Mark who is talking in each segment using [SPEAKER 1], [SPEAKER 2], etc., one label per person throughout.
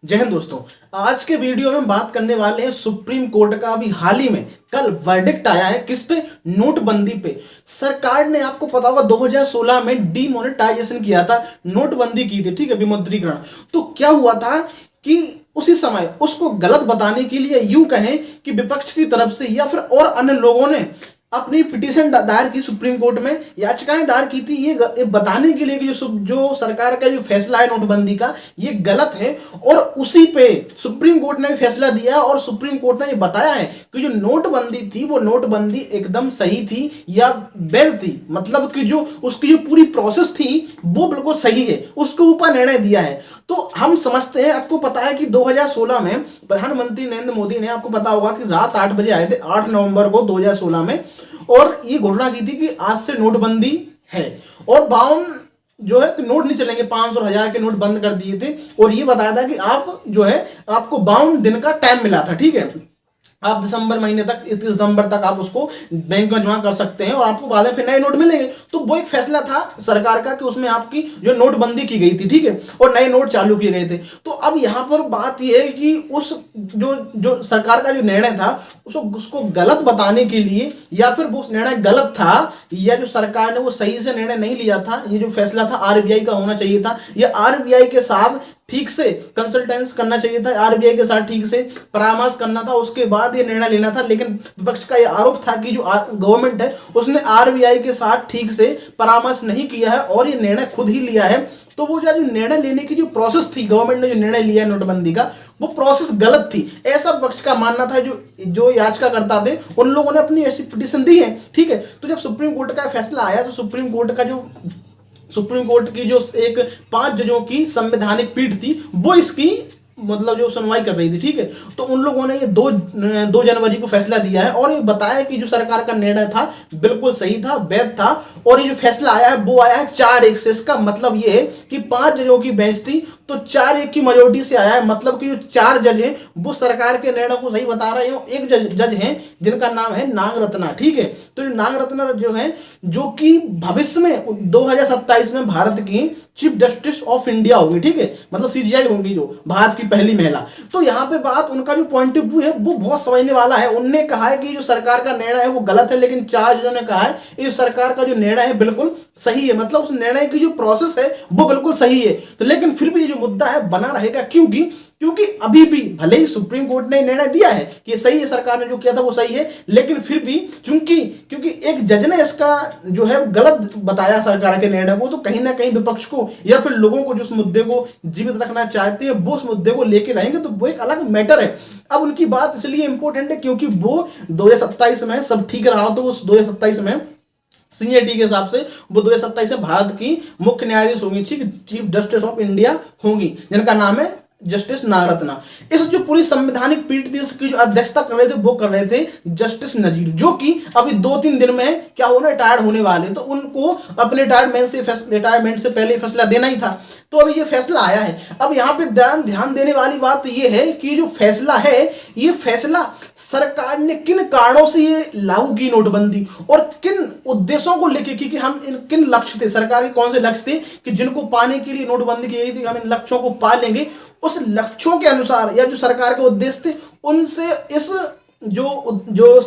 [SPEAKER 1] जय हिंद दोस्तों। आज के वीडियो में हम बात करने वाले हैं सुप्रीम कोर्ट का अभी हाल ही में कल वर्डिक्ट आया है किस पे, नोटबंदी पे। सरकार ने आपको पता होगा 2016 में डीमोनेटाइजेशन किया था, नोटबंदी की थी, ठीक है, विमुद्रीकरण। तो क्या हुआ था कि उसी समय उसको गलत बताने के लिए यूं कहें कि विपक्ष की तरफ से या फिर और अन्य लोगों ने अपनी पिटीशन दायर की, सुप्रीम कोर्ट में याचिकाएं दायर की थी, ये बताने के लिए कि जो सरकार का जो फैसला है नोटबंदी का ये गलत है। और उसी पे सुप्रीम कोर्ट ने फैसला दिया और सुप्रीम कोर्ट ने ये बताया है कि जो नोटबंदी थी वो नोटबंदी एकदम सही थी या वैध थी, मतलब कि जो उसकी जो पूरी प्रोसेस थी वो बिल्कुल सही है, उसके ऊपर निर्णय दिया है। तो हम समझते हैं, आपको पता है कि 2016 में प्रधानमंत्री नरेंद्र मोदी ने, आपको पता होगा कि रात 8 बजे आए थे 8 नवंबर को 2016 में, और ये घोषणा की थी कि आज से नोटबंदी है और 52 जो है कि नोट नहीं चलेंगे, 500 और 1000 के नोट बंद कर दिए थे। और ये बताया था कि आप जो है आपको 52 दिन का टाइम मिला था, ठीक है, आप दिसंबर महीने तक, 31 दिसंबर तक आप उसको बैंक में जमा कर सकते हैं और आपको बाद में फिर नए नोट मिलेंगे। तो वो एक फैसला था सरकार का कि उसमें आपकी जो नोटबंदी की गई थी, ठीक है, और नए नोट चालू किए गए थे। तो अब यहाँ पर बात यह है कि उस जो जो सरकार का जो निर्णय था उसको गलत बताने के लिए, या फिर वो निर्णय गलत था, या जो सरकार ने वो सही से निर्णय नहीं लिया था, ये जो फैसला था आरबीआई का होना चाहिए था, या आरबीआई के साथ ठीक से कंसल्टेंस करना चाहिए था, आरबीआई के साथ ठीक से परामर्श करना था, उसके बाद ये निर्णय लेना था। लेकिन विपक्ष का ये आरोप था कि जो गवर्नमेंट है उसने आरबीआई के साथ ठीक से परामर्श नहीं किया है और ये निर्णय खुद ही लिया है। तो वो जो निर्णय लेने की जो प्रोसेस थी, गवर्नमेंट ने जो निर्णय लिया नोटबंदी का, वो प्रोसेस गलत थी, ऐसा विपक्ष का मानना था। जो याचिकाकर्ता थे उन लोगों ने अपनी ऐसी पिटीशन दी है, ठीक है। तो जब सुप्रीम कोर्ट का फैसला आया तो सुप्रीम कोर्ट की जो एक 5 जजों की संवैधानिक पीठ थी वो इसकी मतलब जो सुनवाई कर रही थी, ठीक है। तो उन लोगों ने ये 2 जनवरी को फैसला दिया है और ये बताया कि जो सरकार का निर्णय था बिल्कुल सही था, वैध था। और ये जो फैसला आया है वो आया है 4-1 से। इसका मतलब ये है कि 5 जजों की बेंच थी तो 4-1 की मेजोरिटी से आया है, मतलब कि जो 4 जज हैं वो सरकार के निर्णय को सही बता रहे हैं। एक जज हैं जिनका नाम है नागरत्ना, ठीक है। तो नागरत्ना जो है, जो कि भविष्य में 2027 में भारत की चीफ जस्टिस ऑफ इंडिया होंगी, ठीक है, मतलब सीजीआई होंगी, जो भारत की पहली महिला। तो यहाँ पे बात, उनका जो पॉइंट ऑफ व्यू है वो बहुत समझने वाला है। उनने कहा है कि जो सरकार का निर्णय है वो गलत है, लेकिन 4 जजों ने कहा है कि सरकार का जो निर्णय है बिल्कुल सही है, मतलब उस निर्णय की जो प्रोसेस है वो बिल्कुल सही है। तो लेकिन फिर भी जो मुद्दा है बना रहेगा, क्योंकि अभी भी भले ही सुप्रीम कोर्ट ने निर्णय दिया है कि सही है, सरकार ने जो किया था वो सही है, लेकिन फिर भी क्योंकि एक जज ने इसका जो है गलत बताया सरकार के निर्णय को, तो कहीं ना कहीं विपक्ष को या फिर लोगों को जो उस मुद्दे को जीवित रखना चाहते हैं वो उस मुद्दे को लेके रहेंगे, तो वो एक अलग मैटर है। अब उनकी बात इसलिए इंपॉर्टेंट है क्योंकि वो 2027 में सब ठीक रहा तो उस 2027 में सीनियरिटी के हिसाब से वो 2027 में भारत की मुख्य न्यायाधीश होंगी, चीफ जस्टिस ऑफ इंडिया होंगी, जिनका नाम है जस्टिस नागरत्ना। इस जो पूरी संवैधानिक पीठ थी इसकी जो अध्यक्षता कर रहे थे वो कर रहे थे जस्टिस नजीर, जो कि अभी 2-3 दिन में क्या होना, रिटायर्ड होने वाले, तो उनको अपने रिटायरमेंट से पहले फैसला देना ही था। तो अभी ये फैसला आया है। अब यहाँ पे ध्यान देने वाली बात ये है कि जो फैसला है, ये फैसला सरकार ने किन कारणों से ये लागू की नोटबंदी और किन उद्देश्यों को लेकर की, कि हम किन लक्ष्य थे, सरकार के कौन से लक्ष्य थे कि जिनको पाने के लिए नोटबंदी की गई थी, हम इन लक्ष्यों को पा लेंगे। उस लक्ष्यों के अनुसार या जो सरकार के उद्देश्य थे उनसे इस जो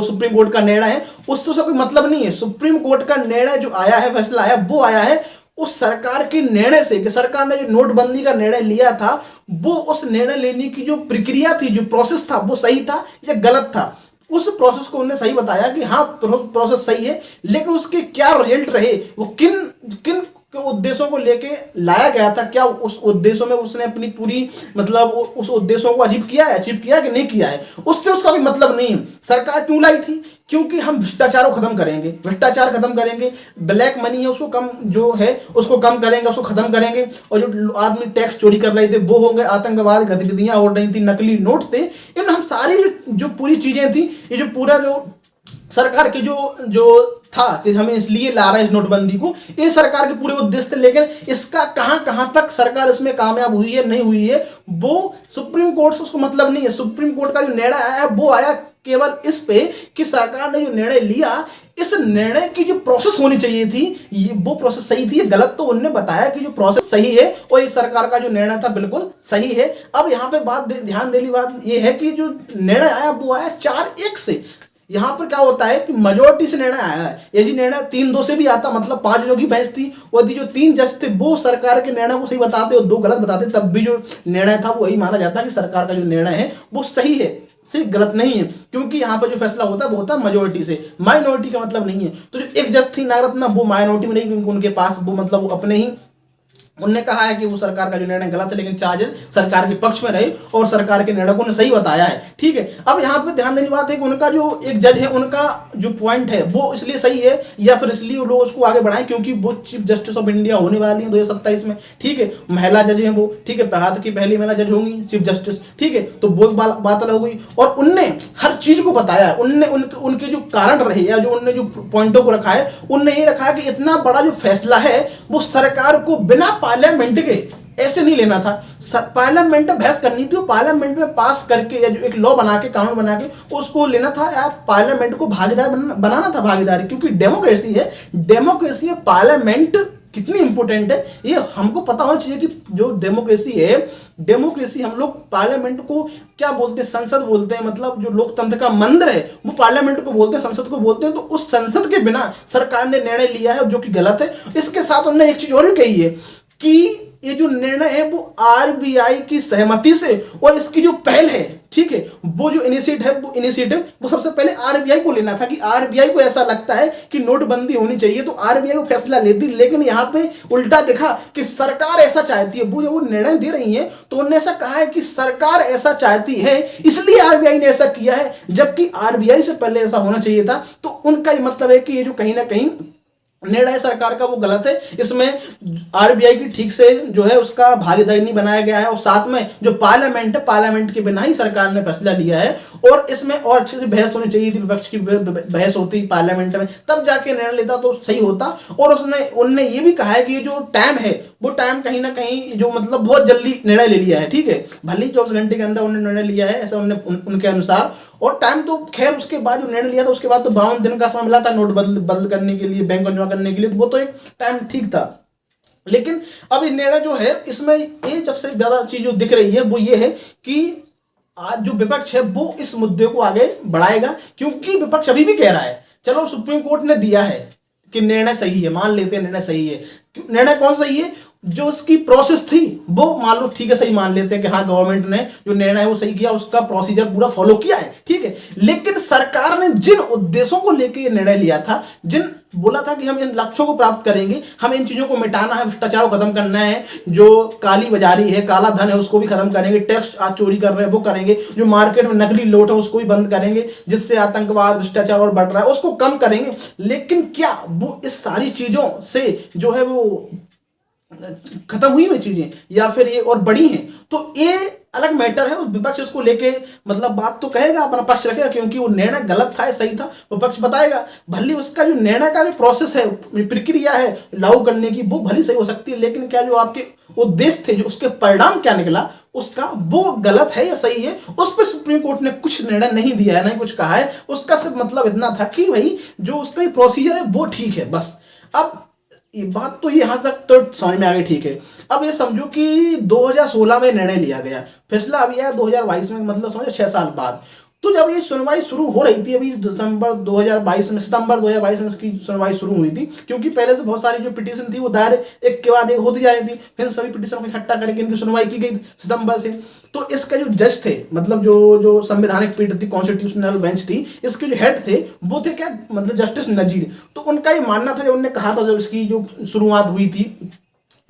[SPEAKER 1] सुप्रीम कोर्ट का निर्णय है उससे उसका कोई मतलब नहीं है। सुप्रीम कोर्ट का निर्णय जो आया है, फैसला आया, वो आया है उस सरकार के निर्णय से कि सरकार ने जो नोटबंदी का निर्णय लिया था वो उस निर्णय लेने की जो प्रक्रिया थी, जो प्रोसेस था, वो सही था या गलत था। उस प्रोसेस को उन्होंने सही बताया कि हाँ प्रोसेस सही है, लेकिन उसके क्या रिजल्ट रहे, वो किन किन उद्देश्यों को लेके लाया गया था, क्या उस उद्देश्यों में उसने अपनी पूरी मतलब उस उद्देश्यों को अचीव किया कि नहीं किया है, उससे उसका कोई मतलब नहीं है। सरकार क्यों लाई थी? क्योंकि हम भ्रष्टाचार को खत्म करेंगे, ब्लैक मनी है उसको कम जो है उसको कम करेंगे, उसको खत्म करेंगे, और जो आदमी टैक्स चोरी कर रहे थे वो होंगे, आतंकवाद गतिविधियां हो रही थी, नकली नोट थे, इन हम सारी जो पूरी चीजें थी, ये जो पूरा जो सरकार के जो था कि हमें इसलिए ला रहा है इस नोटबंदी को, ये सरकार के पूरे उद्देश्य थे। लेकिन इसका कहां तक सरकार इसमें कामयाब हुई है नहीं हुई है वो सुप्रीम कोर्ट से उसको मतलब नहीं है। सुप्रीम कोर्ट का जो निर्णय आया है वो आया केवल इस पे कि सरकार ने जो निर्णय लिया इस निर्णय की जो प्रोसेस होनी चाहिए थी वो प्रोसेस सही थी, ये गलत तो उनने बताया कि जो प्रोसेस सही है और ये सरकार का जो निर्णय था बिल्कुल सही है। अब यहाँ पे ध्यान देने बात ये है कि जो निर्णय आया वो आया 4-1 से। यहाँ पर क्या होता है कि मेजोरिटी से निर्णय आया है, यदि निर्णय 3-2 से भी आता, मतलब 5 लोगों की बहस थी, यदि जो 3 जज थे वो सरकार के निर्णय को सही बताते और 2 गलत बताते, तब भी जो निर्णय था वो यही माना जाता कि सरकार का जो निर्णय है वो सही है, सिर्फ गलत नहीं है। क्योंकि यहाँ पर जो फैसला होता है वो होता है मेजोरिटी से, माइनॉरिटी का मतलब नहीं है। तो जो एक जज थी नागरत्ना वो माइनॉरिटी में नहीं, क्योंकि उनके पास वो मतलब वो अपने ही उनने कहा है कि वो सरकार का जो निर्णय गलत है, लेकिन 4 जज सरकार के पक्ष में रहे और सरकार के निर्णय को उन्हें सही बताया है। ठीक है, अब यहाँ पे ध्यान देने की बात है कि उनका जो एक जज है उनका जो पॉइंट है वो इसलिए सही है या फिर इसलिए वो लोग उसको आगे बढ़ाएं क्योंकि वो चीफ जस्टिस ऑफ इंडिया होने वाली है 2027 में। ठीक है, महिला जज है वो, ठीक है, भारत की पहली महिला जज होंगी चीफ जस्टिस। ठीक है, तो वो बात अलग हो गई और उनने हर चीज को बताया है। उनने उनके जो कारण रहे या जो उनने जो पॉइंटों को रखा है, उनने ये रखा है कि इतना बड़ा जो फैसला है वो सरकार को बिना पार्लियामेंट के ऐसे नहीं लेना था। पार्लियामेंट में बहस करनी थी, पार्लियामेंट में पास करके या जो एक लॉ बना के कानून बना के उसको लेना था, या पार्लियामेंट को भागीदार बनाना था, भागीदारी। क्योंकि डेमोक्रेसी है, डेमोक्रेसी में पार्लियामेंट कितनी इंपॉर्टेंट है ये हमको पता होना चाहिए कि जो डेमोक्रेसी है, डेमोक्रेसी हम लोग पार्लियामेंट को क्या बोलते हैं, संसद बोलते हैं, मतलब जो लोकतंत्र का मंदिर है वो पार्लियामेंट को बोलते हैं, संसद को बोलते हैं। तो उस संसद के बिना सरकार ने निर्णय लिया है जो कि गलत है। इसके साथ उन्होंने एक चीज और भी कही है कि ये जो निर्णय है वो आरबीआई की सहमति से और इसकी जो पहल है, ठीक है, वो जो इनिशिएटिव वो सबसे पहले आरबीआई को लेना था कि आरबीआई को ऐसा लगता है कि नोटबंदी होनी चाहिए तो आरबीआई को फैसला लेती, लेकिन यहाँ पे उल्टा दिखा कि सरकार ऐसा चाहती है। वो निर्णय दे रही है तो उन्होंने ऐसा कहा है कि सरकार ऐसा चाहती है इसलिए आरबीआई ने ऐसा किया है, जबकि आरबीआई से पहले ऐसा होना चाहिए था। तो उनका ये मतलब है कि ये जो कहीं ना कहीं निर्णय सरकार का वो गलत है, इसमें आरबीआई की ठीक से जो है उसका भागीदारी नहीं बनाया गया है और साथ में जो पार्लियामेंट है, पार्लियामेंट के बिना ही सरकार ने फैसला लिया है और इसमें और अच्छे से बहस होनी चाहिए थी, विपक्ष की बहस होती पार्लियामेंट में, तब जाके निर्णय लेता तो सही होता। और उनने ये भी कहा है कि ये जो टाइम है वो टाइम कहीं ना कहीं जो मतलब बहुत जल्दी निर्णय ले लिया है। ठीक है, भले ही 24 घंटे के अंदर उन्होंने निर्णय लिया है ऐसा उनके अनुसार, और टाइम तो खैर उसके बाद जो निर्णय लिया था उसके बाद तो 52 दिन का समय मिला था नोट बदल करने के लिए, बैंक जमा करने के लिए, वो तो एक टाइम ठीक था। लेकिन अब ये निर्णय जो है इसमें ये सबसे ज्यादा चीज जो दिख रही है वो ये है कि आज जो विपक्ष है वो इस मुद्दे को आगे बढ़ाएगा, क्योंकि विपक्ष अभी भी कह रहा है चलो सुप्रीम कोर्ट ने दिया है कि निर्णय सही है, मान लेते हैं निर्णय सही है। निर्णय कौन सही है? जो उसकी प्रोसेस थी वो मान लो ठीक है, सही मान लेते हैं कि हाँ गवर्नमेंट ने जो निर्णय है वो सही किया, उसका प्रोसीजर पूरा फॉलो किया है, ठीक है। लेकिन सरकार ने जिन उद्देश्यों को लेकर ये निर्णय लिया था, जिन बोला था कि हम इन लक्ष्यों को प्राप्त करेंगे, हम इन चीजों को मिटाना है, भ्रष्टाचार को खत्म करना है, जो काली बाजारी है, काला धन है उसको भी खत्म करेंगे, टैक्स आज चोरी कर रहे हैं वो करेंगे, जो मार्केट में नकली नोट है उसको भी बंद करेंगे, जिससे आतंकवाद भ्रष्टाचार और बढ़ रहा है उसको कम करेंगे। लेकिन क्या वो इस सारी चीजों से जो है वो खत्म हुई हुई चीजें या फिर ये और बड़ी हैं? तो ये अलग मैटर है। उस विपक्ष इसको लेके मतलब बात तो कहेगा, अपना पक्ष रखेगा, क्योंकि वो निर्णय गलत था सही था विपक्ष बताएगा। भले उसका जो निर्णय का जो प्रोसेस है, प्रक्रिया है लागू करने की, वो भली सही हो सकती है, लेकिन क्या जो आपके उद्देश्य थे, जो उसके परिणाम क्या निकला उसका, वो गलत है या सही है, उस पर सुप्रीम कोर्ट ने कुछ निर्णय नहीं दिया है, नहीं कुछ कहा है। उसका सिर्फ मतलब इतना था कि भाई जो उसका प्रोसीजर है वो ठीक है, बस। अब ये बात तो यहाँ तक तो समझ में आ गई, ठीक है। अब ये समझो कि 2016 में निर्णय लिया गया, फैसला अभी आया 2022 में, मतलब समझो 6 साल बाद। तो जब ये सुनवाई शुरू हो रही थी अभी सितंबर 2022 में इसकी सुनवाई शुरू हुई थी, क्योंकि पहले से बहुत सारी जो पिटीशन थी वो दायर एक के बाद एक होती जा रही थी, फिर सभी पिटीशन को इकट्ठा करके इनकी सुनवाई की गई सितंबर से। तो इसका जो जज थे, मतलब जो संवैधानिक पीठ थी, कॉन्स्टिट्यूशनल बेंच थी, इसके जो हेड थे वो थे क्या, मतलब जस्टिस नजीर। तो उनका ये मानना था, जब उन्होंने कहा था, जब इसकी जो शुरुआत हुई थी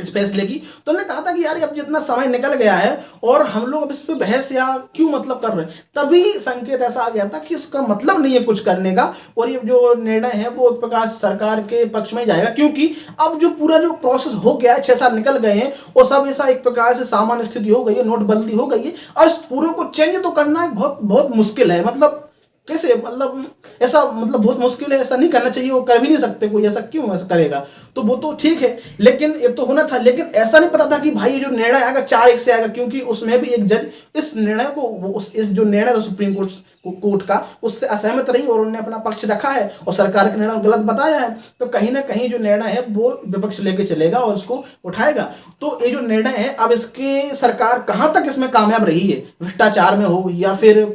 [SPEAKER 1] इस फैसले की, तो उन्होंने कहा था कि यार अब जितना समय निकल गया है और हम लोग अब इस पे बहस या क्यों मतलब कर रहे हैं। तभी संकेत ऐसा आ गया था कि इसका मतलब नहीं है कुछ करने का, और ये जो निर्णय है वो एक प्रकार से सरकार के पक्ष में जाएगा, क्योंकि अब जो पूरा जो प्रोसेस हो गया है, 6 साल निकल गए हैं और सब ऐसा एक प्रकार से सामान्य स्थिति हो गई है, नोटबंदी हो गई है, और इस पूरे को चेंज तो करना बहुत बहुत मुश्किल है। मतलब कैसे, मतलब ऐसा, मतलब बहुत मुश्किल है, ऐसा नहीं करना चाहिए, वो कर भी नहीं सकते कोई, ऐसा क्यों ऐसा करेगा। तो वो तो ठीक है, लेकिन ये तो होना था। लेकिन ऐसा नहीं पता था कि भाई ये जो निर्णय आएगा 4-1 से आएगा, क्योंकि उसमें भी एक जज इस निर्णय को, इस जो निर्णय था सुप्रीम कोर्ट का, उससे असहमत रही और उन्होंने अपना पक्ष रखा है और सरकार के निर्णय को गलत बताया है। तो कहीं ना कहीं जो निर्णय है वो विपक्ष लेके चलेगा और उसको उठाएगा। तो ये जो निर्णय है, अब इसके सरकार कहां तक इसमें कामयाब रही है, भ्रष्टाचार में हो या फिर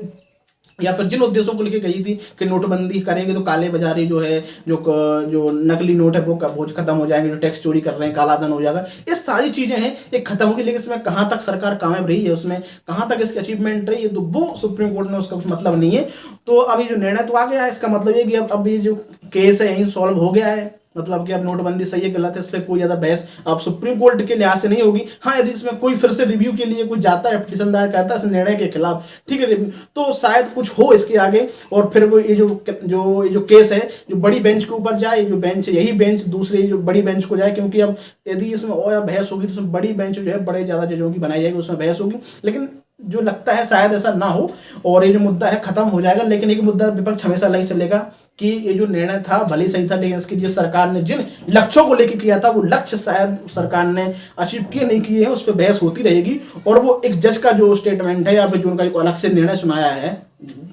[SPEAKER 1] जिन उद्देश्यों को लेकर कही थी कि नोटबंदी करेंगे तो काले बाजारी जो है, जो नकली नोट है वो खत्म हो जाएंगे, जो टैक्स चोरी कर रहे हैं काला धन हो जाएगा, ये सारी चीजें हैं ये खत्म होगी। लेकिन इसमें कहाँ तक सरकार कामयाब रही है, उसमें कहाँ तक इसकी अचीवमेंट रही है, तो वो सुप्रीम कोर्ट ने उसका कुछ मतलब नहीं है। तो अभी जो निर्णय तो आ गया है, इसका मतलब ये कि अब ये जो केस है यही सॉल्व हो गया है, मतलब कि अब नोटबंदी सही है गलत है, इस पर कोई ज्यादा बहस अब सुप्रीम कोर्ट के लिहाज से नहीं होगी। हाँ, यदि इसमें कोई फिर से रिव्यू के लिए कोई जाता है, पिटीशन दायर करता है इस निर्णय के खिलाफ, ठीक है रिव्यू, तो शायद कुछ हो इसके आगे, और फिर वो ये जो केस है जो बड़ी बेंच के ऊपर जाए, जो बेंच है यही बेंच दूसरी जो बड़ी बेंच को जाए, क्योंकि अब यदि इसमें और बहस होगी तो उसमें बड़ी बेंच जो है बड़े ज्यादा जजों की बनाई जाएगी, उसमें बहस होगी। लेकिन जो लगता है शायद ऐसा ना हो और ये जो मुद्दा है खत्म हो जाएगा। लेकिन एक मुद्दा विपक्ष हमेशा नहीं चलेगा कि ये जो निर्णय था भले सही था, लेकिन इसकी जिस सरकार ने जिन लक्ष्यों को लेकर किया था वो लक्ष्य शायद सरकार ने अचीव किए नहीं किए हैं, उस पर बहस होती रहेगी। और वो एक जज का जो स्टेटमेंट है या फिर जो उनका जो अलग से निर्णय सुनाया है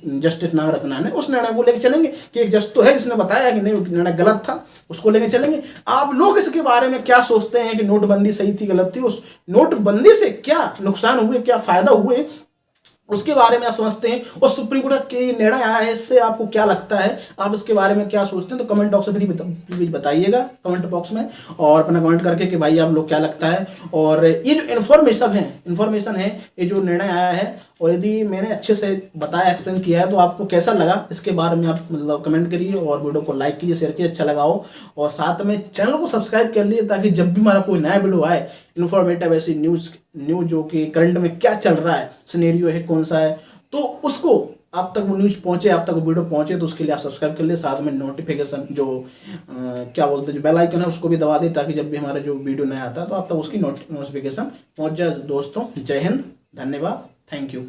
[SPEAKER 1] जस्टिस नागरत्ना ने, उस निर्णय को लेकर चलेंगे कि एक जज तो है जिसने बताया कि नहीं निर्णय गलत था, उसको लेकर चलेंगे। आप लोग इसके बारे में क्या सोचते हैं कि नोटबंदी सही थी गलत थी, उस नोटबंदी से क्या नुकसान हुए क्या फायदा हुए, उसके बारे में आप समझते हैं, और सुप्रीम कोर्ट का निर्णय आया है इससे आपको क्या लगता है, आप इसके बारे में क्या सोचते हैं, तो कमेंट बॉक्स में प्लीज बताइएगा कमेंट बॉक्स में, और अपना कमेंट करके कि भाई आप लोग क्या लगता है। और ये जो इन्फॉर्मेशन है ये जो निर्णय आया है, और यदि मैंने अच्छे से बताया एक्सप्लेन किया है तो आपको कैसा लगा इसके बारे में आप मतलब कमेंट करिए, और वीडियो को लाइक कीजिए, शेयर कीजिए अच्छा लगा हो, और साथ में चैनल को सब्सक्राइब कर लिए ताकि जब भी हमारा कोई नया वीडियो आए इन्फॉर्मेटिव ऐसी न्यूज़ जो कि करंट में क्या चल रहा है, सिनेरियो है कौन सा है, तो उसको आप तक वो न्यूज़ पहुंचे, आप तक वो वीडियो पहुंचे, तो उसके लिए आप सब्सक्राइब कर लिए, साथ में नोटिफिकेशन जो क्या बोलते हैं जो बेल आइकन है उसको भी दबा दें ताकि जब भी हमारा जो वीडियो नया आता है तो आप तक उसकी नोटिफिकेशन पहुंच जाए। दोस्तों जय हिंद, धन्यवाद, थैंक यू।